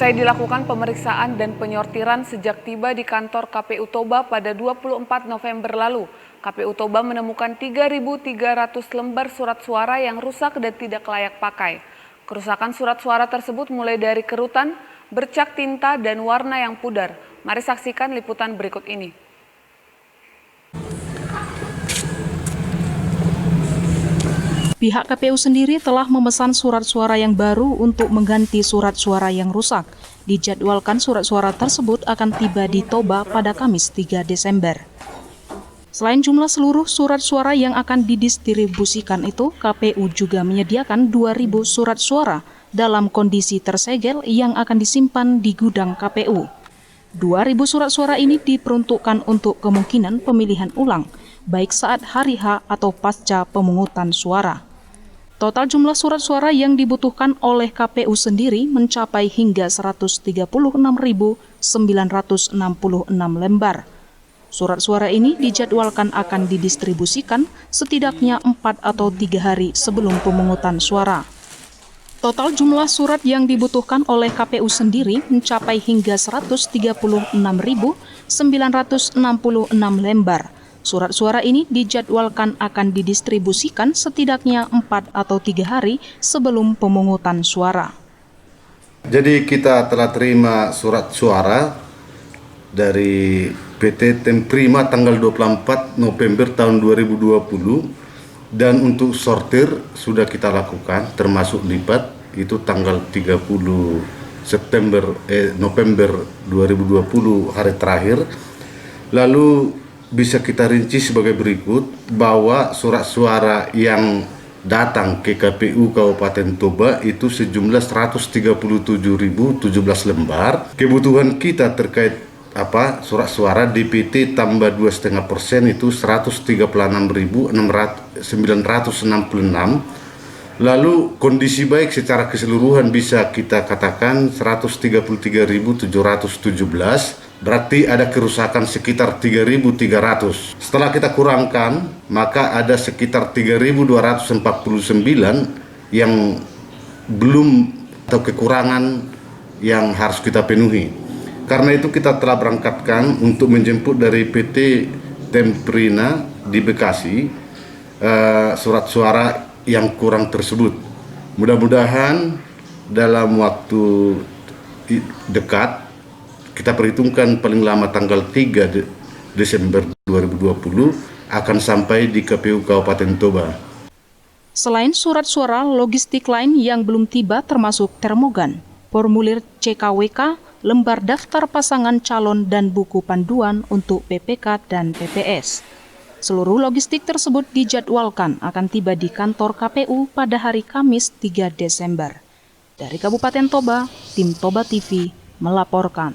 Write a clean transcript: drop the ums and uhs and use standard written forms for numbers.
Usai dilakukan pemeriksaan dan penyortiran sejak tiba di kantor KPU Toba pada 24 November lalu, KPU Toba menemukan 3.300 lembar surat suara yang rusak dan tidak layak pakai. Kerusakan surat suara tersebut mulai dari kerutan, bercak tinta, dan warna yang pudar. Mari saksikan liputan berikut ini. Pihak KPU sendiri telah memesan surat suara yang baru untuk mengganti surat suara yang rusak. Dijadwalkan surat suara tersebut akan tiba di Toba pada Kamis 3 Desember. Selain jumlah seluruh surat suara yang akan didistribusikan itu, KPU juga menyediakan 2.000 surat suara dalam kondisi tersegel yang akan disimpan di gudang KPU. 2.000 surat suara ini diperuntukkan untuk kemungkinan pemilihan ulang, baik saat hari H atau pasca pemungutan suara. Total jumlah surat suara yang dibutuhkan oleh KPU sendiri mencapai hingga 136.966 lembar. Surat suara ini dijadwalkan akan didistribusikan setidaknya 4 atau 3 hari sebelum pemungutan suara. Total jumlah surat yang dibutuhkan oleh KPU sendiri mencapai hingga 136.966 lembar. Surat suara ini dijadwalkan akan didistribusikan setidaknya 4 atau 3 hari sebelum pemungutan suara. Jadi kita telah terima surat suara dari PT Temprima tanggal 24 November tahun 2020 dan untuk sortir sudah kita lakukan termasuk lipat itu tanggal 30 November 2020 hari terakhir. Lalu bisa kita rinci sebagai berikut bahwa surat suara yang datang ke KPU Kabupaten Toba itu sejumlah 137.017 lembar. Kebutuhan kita terkait surat suara DPT tambah 2,5% itu 136.966. Lalu kondisi baik secara keseluruhan bisa kita katakan 133.717. Berarti ada kerusakan sekitar 3.300. Setelah kita kurangkan, maka ada sekitar 3.249 yang belum atau kekurangan yang harus kita penuhi. Karena itu kita telah berangkatkan untuk menjemput dari PT Temprina di Bekasi surat suara yang kurang tersebut. Mudah-mudahan dalam waktu dekat kita perhitungkan paling lama tanggal 3 Desember 2020 akan sampai di KPU Kabupaten Toba. Selain surat suara, logistik lain yang belum tiba termasuk termogan, formulir CKWK, lembar daftar pasangan calon dan buku panduan untuk PPK dan PPS. Seluruh logistik tersebut dijadwalkan akan tiba di kantor KPU pada hari Kamis 3 Desember. Dari Kabupaten Toba, tim Toba TV melaporkan.